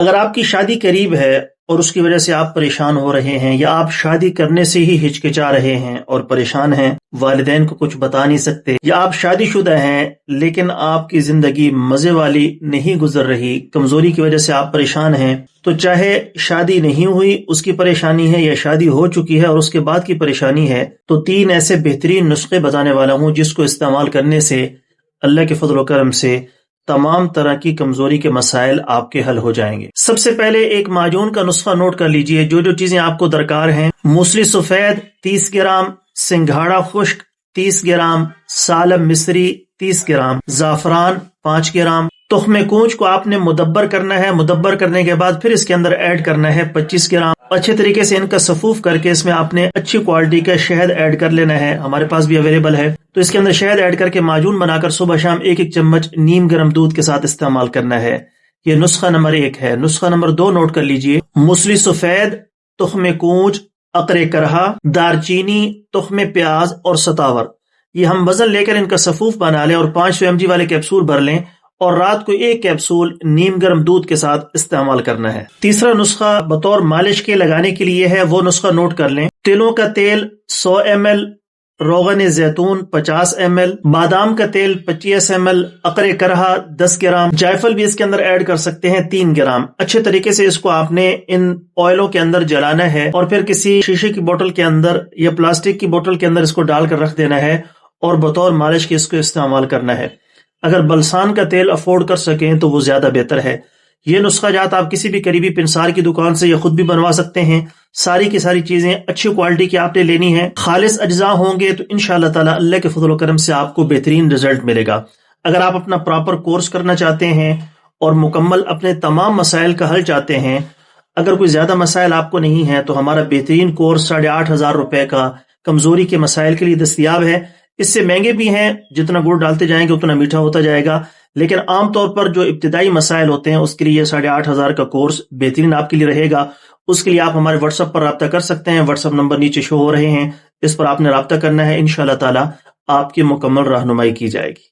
اگر آپ کی شادی قریب ہے اور اس کی وجہ سے آپ پریشان ہو رہے ہیں، یا آپ شادی کرنے سے ہی ہچکچا رہے ہیں اور پریشان ہیں، والدین کو کچھ بتا نہیں سکتے، یا آپ شادی شدہ ہیں لیکن آپ کی زندگی مزے والی نہیں گزر رہی، کمزوری کی وجہ سے آپ پریشان ہیں، تو چاہے شادی نہیں ہوئی اس کی پریشانی ہے یا شادی ہو چکی ہے اور اس کے بعد کی پریشانی ہے، تو 3 ایسے بہترین نسخے بتانے والا ہوں جس کو استعمال کرنے سے اللہ کے فضل و کرم سے تمام طرح کی کمزوری کے مسائل آپ کے حل ہو جائیں گے۔ سب سے پہلے ایک معجون کا نسخہ نوٹ کر لیجئے۔ جو چیزیں آپ کو درکار ہیں: موسلی سفید 30 گرام، سنگھاڑا خشک 30 گرام، سالم مصری 30 گرام، زعفران 5 گرام۔ تخم کونچ کو آپ نے مدبر کرنا ہے، مدبر کرنے کے بعد پھر اس کے اندر ایڈ کرنا ہے 25 گرام۔ اچھے طریقے سے ان کا صفوف کر کے اس میں آپ نے اچھی کوالٹی کا شہد ایڈ کر لینا ہے، ہمارے پاس بھی اویلیبل ہے، تو اس کے اندر شہد ایڈ کر کے معجون بنا کر صبح شام 1 چمچ نیم گرم دودھ کے ساتھ استعمال کرنا ہے۔ یہ نسخہ نمبر 1 ہے۔ نسخہ نمبر 2 نوٹ کر لیجئے: موسلی سفید، تخم کونچ، عقر کرہا، دارچینی، تخم پیاز اور ستاور، یہ ہم وزن لے کر ان کا صفوف بنا لیں اور 500 mg والے کیپسول بھر لیں اور رات کو 1 کیپسول نیم گرم دودھ کے ساتھ استعمال کرنا ہے۔ تیسرا نسخہ بطور مالش کے لگانے کے لیے ہے، وہ نسخہ نوٹ کر لیں: تلوں کا تیل 100 ml، روغن زیتون 50 ml، بادام کا تیل 25 ml، عقر کرہا 10 گرام، جائفل بھی اس کے اندر ایڈ کر سکتے ہیں 3 گرام۔ اچھے طریقے سے اس کو آپ نے ان آئلوں کے اندر جلانا ہے اور پھر کسی شیشے کی بوتل کے اندر یا پلاسٹک کی بوتل کے اندر اس کو ڈال کر رکھ دینا ہے اور بطور مالش کے اس کو استعمال کرنا ہے۔ اگر بلسان کا تیل افورڈ کر سکیں تو وہ زیادہ بہتر ہے۔ یہ نسخہ جات آپ کسی بھی قریبی پنسار کی دکان سے یا خود بھی بنوا سکتے ہیں۔ ساری کی ساری چیزیں اچھی کوالٹی کی آپ نے لینی ہے، خالص اجزاء ہوں گے تو انشاءاللہ تعالی اللہ کے فضل و کرم سے آپ کو بہترین رزلٹ ملے گا۔ اگر آپ اپنا پراپر کورس کرنا چاہتے ہیں اور مکمل اپنے تمام مسائل کا حل چاہتے ہیں، اگر کوئی زیادہ مسائل آپ کو نہیں ہے تو ہمارا بہترین کورس 8,500 روپے کا کمزوری کے مسائل کے لیے دستیاب ہے۔ اس سے مہنگے بھی ہیں، جتنا گڑ ڈالتے جائیں گے اتنا میٹھا ہوتا جائے گا، لیکن عام طور پر جو ابتدائی مسائل ہوتے ہیں اس کے لیے 8,500 کا کورس بہترین آپ کے لیے رہے گا۔ اس کے لیے آپ ہمارے واٹس ایپ پر رابطہ کر سکتے ہیں، واٹس ایپ نمبر نیچے شو ہو رہے ہیں، اس پر آپ نے رابطہ کرنا ہے، انشاءاللہ تعالی آپ کی مکمل رہنمائی کی جائے گی۔